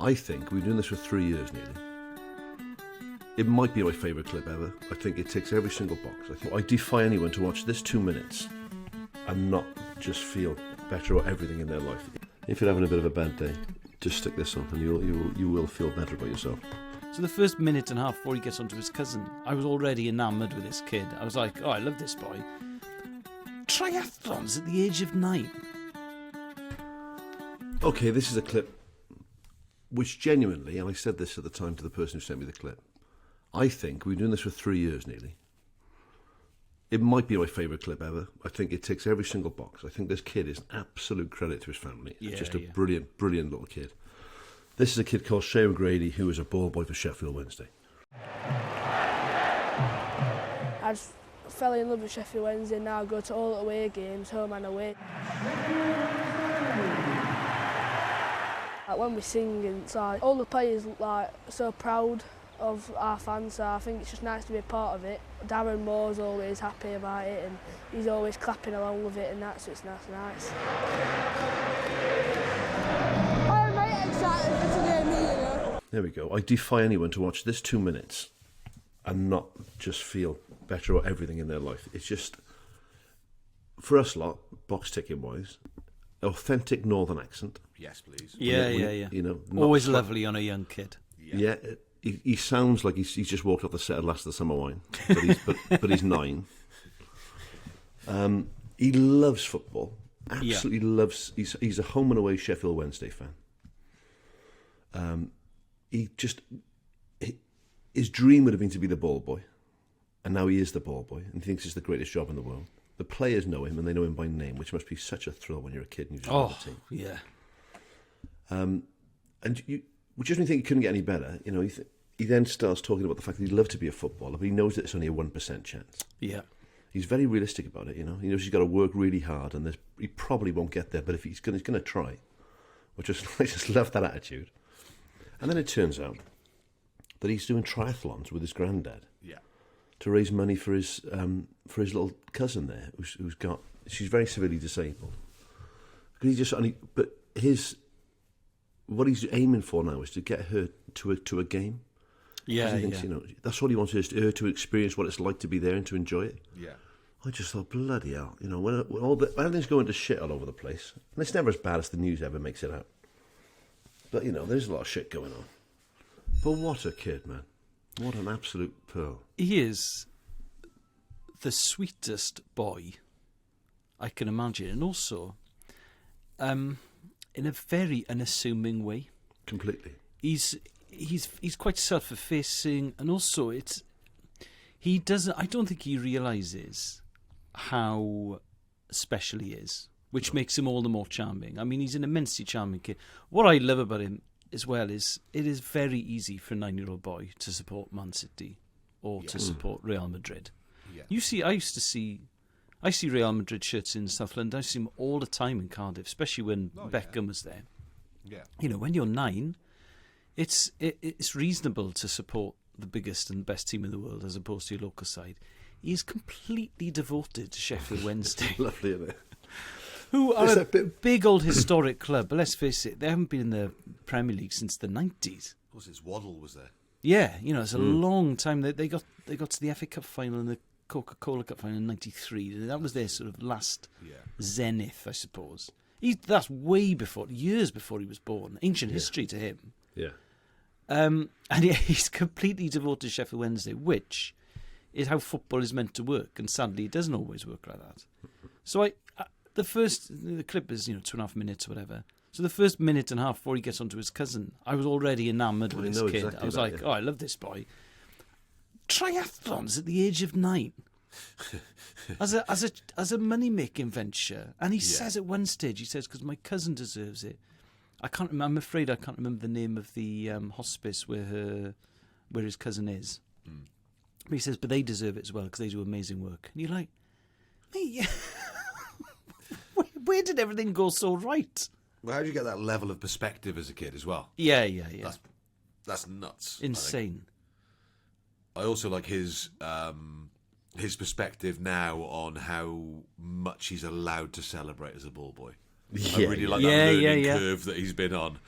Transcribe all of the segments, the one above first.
I think we've been doing this for 3 years nearly. It might be my favourite clip ever. I think it ticks every single box. I defy anyone to watch this 2 minutes and not just feel better about everything in their life. If you're having a bit of a bad day, just stick this on and you will feel better about yourself. So the first minute and a half before he gets onto his cousin, I was already enamoured with this kid. I was like, oh, I love this boy. Triathlons at the age of 9. Okay, this is a clip which genuinely, and I said this at the time to the person who sent me the clip, I think we've been doing this for 3 years nearly. It might be my favourite clip ever. I think it ticks every single box. I think this kid is an absolute credit to his family. Just a brilliant, brilliant little kid. This is a kid called Shay, who is a ball boy for Sheffield Wednesday. I just fell in love with Sheffield Wednesday. Now I go to all away games, home and away. Like when we sing, and it's like all the players look like so proud of our fans, so I think it's just nice to be a part of it. Darren Moore's always happy about it and he's always clapping along with it, and that's what's nice. I'm very excited for today, you know. There we go. I defy anyone to watch this 2 minutes and not just feel better about everything in their life. It's just, for us lot, box ticking wise, authentic northern accent. Yes, please. Yeah. You know, Always lovely on a young kid. Yeah, he sounds like he's just walked off the set of Last of the Summer Wine, but he's 9. He loves football. Absolutely loves. He's a home and away Sheffield Wednesday fan. His dream would have been to be the ball boy, and now he is the ball boy, and he thinks it's the greatest job in the world. The players know him, and they know him by name, which must be such a thrill when you're a kid and you just love the team. Yeah. And which just made me think he couldn't get any better. You know, he then starts talking about the fact that he'd love to be a footballer, but he knows that it's only a 1% chance. Yeah. He's very realistic about it, you know. He knows he's got to work really hard, and he probably won't get there, but if he's going to try. Which is, I just love that attitude. And then it turns out that he's doing triathlons with his granddad. Yeah. To raise money for his little cousin there, she's very severely disabled. What he's aiming for now is to get her to a game. Yeah, he thinks, you know, that's what he wants, is her to experience what it's like to be there and to enjoy it. Yeah. I just thought, bloody hell, you know, when everything's going to shit all over the place, and it's never as bad as the news ever makes it out. But, you know, there's a lot of shit going on. But what a kid, man. What an absolute pearl. He is the sweetest boy I can imagine, and also in a very unassuming way. Completely. He's quite self-effacing, and also I don't think he realises how special he is, which makes him all the more charming. I mean, he's an immensely charming kid. What I love about him as well is it is very easy for a 9-year-old boy to support Man City or to support Real Madrid. Yeah. I see Real Madrid shirts in South London. I see them all the time in Cardiff, especially when Beckham was there. Yeah. You know, when you're 9, it's reasonable to support the biggest and best team in the world as opposed to your local side. He is completely devoted to Sheffield Wednesday. Lovely, isn't it? Who are a big old historic club, but let's face it, they haven't been in the Premier League since the 90s. Of course, it's Waddle was there. Yeah, you know, it's a long time. They got to the FA Cup final and the Coca-Cola Cup final in '93. That was their sort of last zenith, I suppose. That's way before, years before he was born. Ancient history to him. Yeah. And he's completely devoted to Sheffield Wednesday, which is how football is meant to work. And sadly, it doesn't always work like that. So the clip is 2.5 minutes or whatever. So the first minute and a half before he gets onto his cousin, I was already enamoured with this kid. Exactly I was like, oh, I love this boy. Triathlons at the age of 9. as a money-making venture. And he says at one stage, he says, because my cousin deserves it. I'm afraid I can't remember the name of the hospice where his cousin is. Mm. But he says, but they deserve it as well because they do amazing work. And you're like, mate, where did everything go so right? Well, how do you get that level of perspective as a kid as well? Yeah. That's nuts. Insane. I also like his perspective now on how much he's allowed to celebrate as a ball boy. I really like that learning curve that he's been on.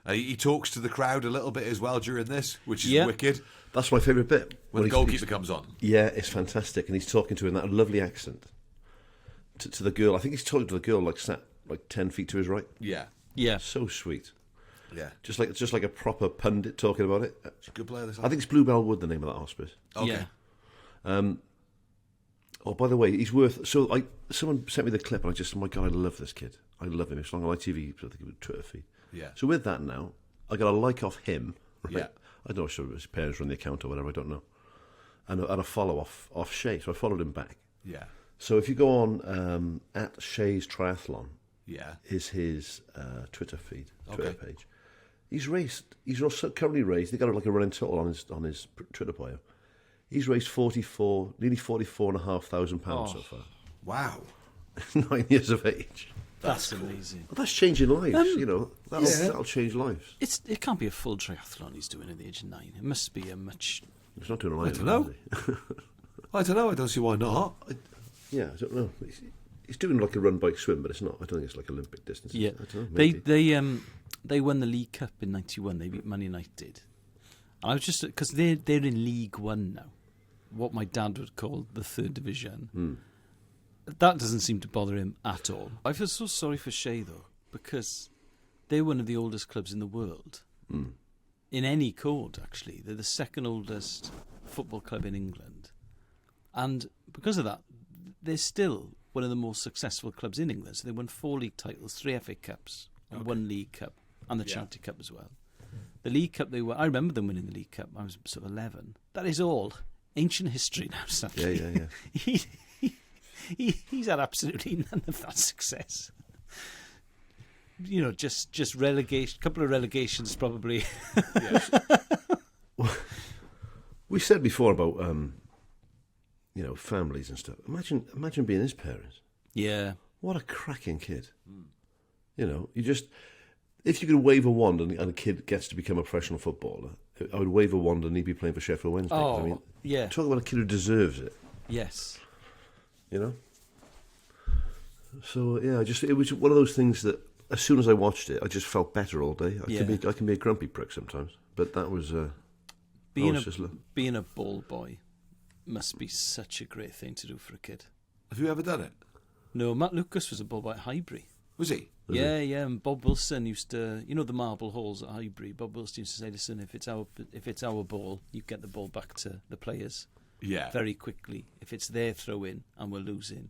He talks to the crowd a little bit as well during this, which is Yeah. wicked. That's my favourite bit. When the he's- goalkeeper comes on. Yeah, it's fantastic. And he's talking to her in that lovely accent. To the girl. I think he's talking to the girl like sat like 10 feet to his right. Yeah. Yeah. So sweet. Yeah. Just like a proper pundit talking about it. It's a good player, this I think it's Bluebell Wood, the name of that hospice. Okay. Yeah. Oh, by the way, he's worth... So someone sent me the clip and I just... Oh, my God, I love this kid. I love him. It's on ITV, I think it was Twitter feed. Yeah. So with that now, I got a like off him. Right? Yeah. I don't know, sure his parents run the account or whatever, I don't know. And a follow off Shay, so I followed him back. Yeah. So if you go on at Shay's Triathlon, Yeah. is his Twitter feed, Okay. Twitter page. He's also currently raised, they got like a running total on his Twitter bio. He's raised nearly £44,500 so far. Wow. 9 years of age. That's amazing. Well, that's changing lives, that'll change lives. It can't be a full triathlon he's doing at the age of 9. It must be a much... He's not doing a I life, don't know. is he? I don't know. I don't see why not. Yeah, I don't know. He's doing like a run, bike, swim, but it's not. I don't think it's like Olympic distance. Yeah. I don't know, maybe. They won the League Cup in '91. They beat Man United. And I was just... Because they're in League One now. What my dad would call the third division. That doesn't seem to bother him at all. I feel so sorry for Shay, though, because they're one of the oldest clubs in the world. In any code, actually. They're the second oldest football club in England. And because of that, they're still one of the most successful clubs in England. So they won 4 league titles, 3 FA Cups, and 1 League Cup, and the Charity Cup as well. The League Cup, I remember them winning the League Cup. I was sort of 11. That is all ancient history now, sadly. Yeah. He's had absolutely none of that success. Just relegation, couple of relegations probably. Yes. We said before about families and stuff. Imagine being his parents. Yeah. What a cracking kid. You just, if you could wave a wand and a kid gets to become a professional footballer, I would wave a wand and he'd be playing for Sheffield Wednesday. Oh, yeah. Talk about a kid who deserves it. Yes. So yeah, it was one of those things that as soon as I watched it, I just felt better all day. I can be a grumpy prick sometimes, but that was being a ball boy must be such a great thing to do for a kid. Have you ever done it? No, Matt Lucas was a ball boy at Highbury. Was he? Yeah, and Bob Wilson used to, the marble halls at Highbury. Bob Wilson used to say, "Listen, if it's our ball, you get the ball back to the players Yeah. very quickly. If it's their throw in and we're losing,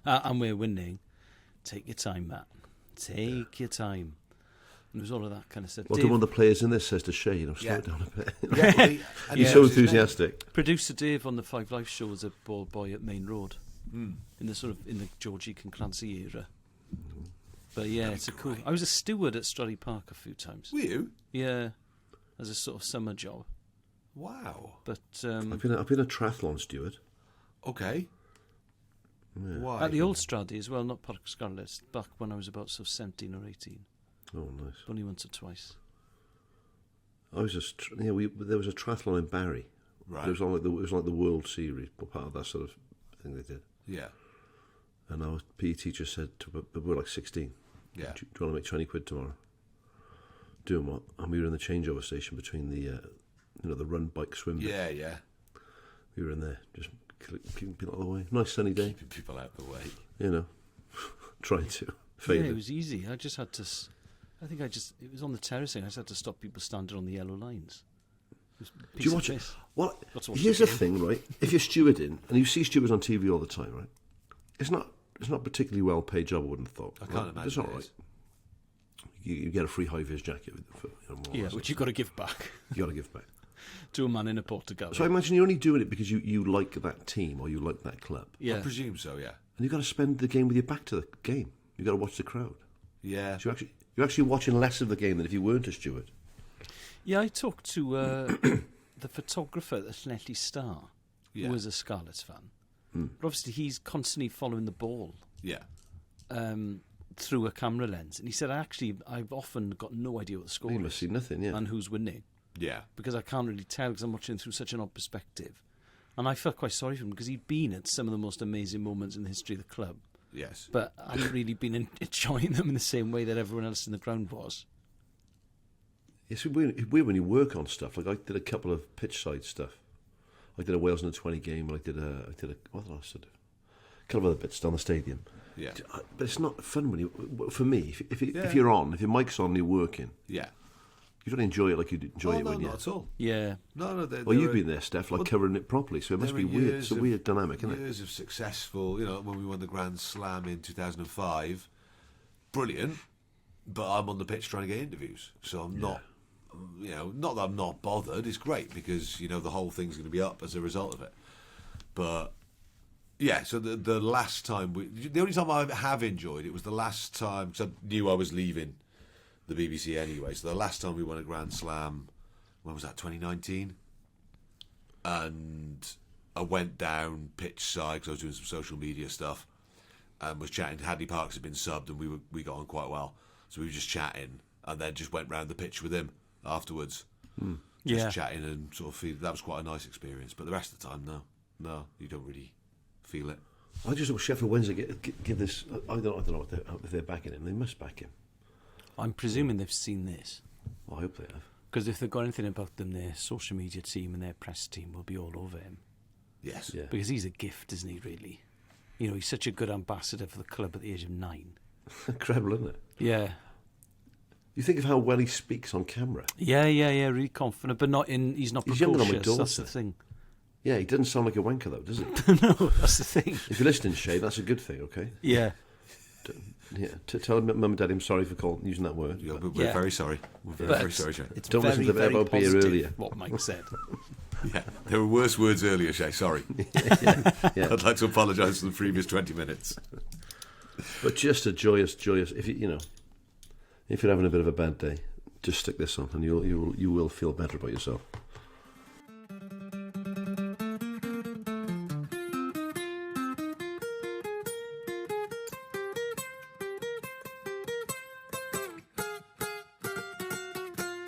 and we're winning, take your time, Matt. Take your time." And it was all of that kind of stuff. Well, one of the players in this says to Shay, slow it down a bit. Yeah, well, and He's he so knows his name. enthusiastic. Producer Dave on the Five Live show was a ball boy at Main Road in the George E. Clancy era. But yeah, it's a cool. I was a steward at Stradley Park a few times. Were you? Yeah, as a sort of summer job. Wow. But I've been a triathlon steward. Okay. Why? at the old Stradley as well, not Park Scarlet, back when I was about 17 or 18. Oh, nice. Only once or twice. I was there was a triathlon in Barry. Right. It was like the World Series, part of that sort of thing they did. Yeah. And our PE teacher said, we were like 16. Yeah. Do you want to make 20 quid tomorrow? Doing what? And we were in the changeover station between the run, bike, swim bit. Yeah, yeah. We were in there, just keeping people out of the way. Nice sunny day. Keeping people out of the way. Trying to Yeah, favour. it was easy. I just had to. It was on the terracing. I just had to stop people standing on the yellow lines. Do you watch it? Piss. Well, Got to watch here's the the game. thing, right? If you're stewarding, and you see stewards on TV all the time, right? It's not a particularly well paid job, I wouldn't have thought. I can't imagine It's all it right. is. You get a free high-vis jacket for more or Yeah, less. which you've got to give back You got to give back. to a man in a Portugal. So I imagine you're only doing it because you like that team or you like that club. yeah. I presume so, yeah. And you've got to spend the game with your back to the game. You've got to watch the crowd. Yeah. So you're actually watching less of the game than if you weren't a steward. Yeah, I talked to the photographer at the Llanelli Star, Yeah. who was a Scarlets fan. But obviously he's constantly following the ball Yeah. through a camera lens. And he said, I've often got no idea what the score You must is see nothing, yeah. and who's winning, Yeah. because I can't really tell because I'm watching through such an odd perspective. And I felt quite sorry for him because he'd been at some of the most amazing moments in the history of the club, Yes. but hadn't really been enjoying them in the same way that everyone else in the ground was. It's weird when you work on stuff. Like I did a couple of pitch side stuff. I did a Wales under 20 game, and I did a what did I do? A couple of other bits down the stadium. Yeah. But it's not fun when you. For me, if you're on, if your mic's on, and you're working. Yeah. You don't enjoy it like you enjoy it when you're. Not at all. Yeah. No. Well, you've been there, Steph, like covering it properly, so it must be weird. It's a weird dynamic, isn't it? Years of successful, when we won the Grand Slam in 2005, brilliant. But I'm on the pitch trying to get interviews, so I'm not. Not that I'm not bothered. It's great because the whole thing's going to be up as a result of it. But yeah, so the last time the only time I have enjoyed it was the last time, because I knew I was leaving the BBC anyway. So the last time we won a Grand Slam, when was that? 2019, and I went down pitch side because I was doing some social media stuff and was chatting. Hadley Parks had been subbed, and we got on quite well. So we were just chatting, and then just went round the pitch with him afterwards, just chatting and sort of feel that was quite a nice experience. But the rest of the time, no, you don't really feel it. I just hope Sheffield Wednesday give this. I don't know if they're backing him. They must back him. I'm presuming they've seen this. Well, I hope they have. Because if they've got anything about them, their social media team and their press team will be all over him. Yes. Yeah. Because he's a gift, isn't he, really? He's such a good ambassador for the club at the age of 9. Incredible, isn't it? Yeah. You think of how well he speaks on camera. Yeah, really confident, but he's not precocious. He's younger than my daughter. That's the thing. Yeah, he doesn't sound like a wanker, though, does he? No, that's the thing. If you're listening, Shay, that's a good thing, okay? Yeah. Yeah, tell Mum and Dad I'm sorry for using that word. Yeah, we're very sorry. We're very sorry, Shay. It's Don't very, listen to very Evo Beer positive, earlier. what Mike said. Yeah, there were worse words earlier, Shay. Sorry. Yeah. I'd like to apologise for the previous 20 minutes. But just a joyous. If if you're having a bit of a bad day, just stick this on, and you will feel better about yourself.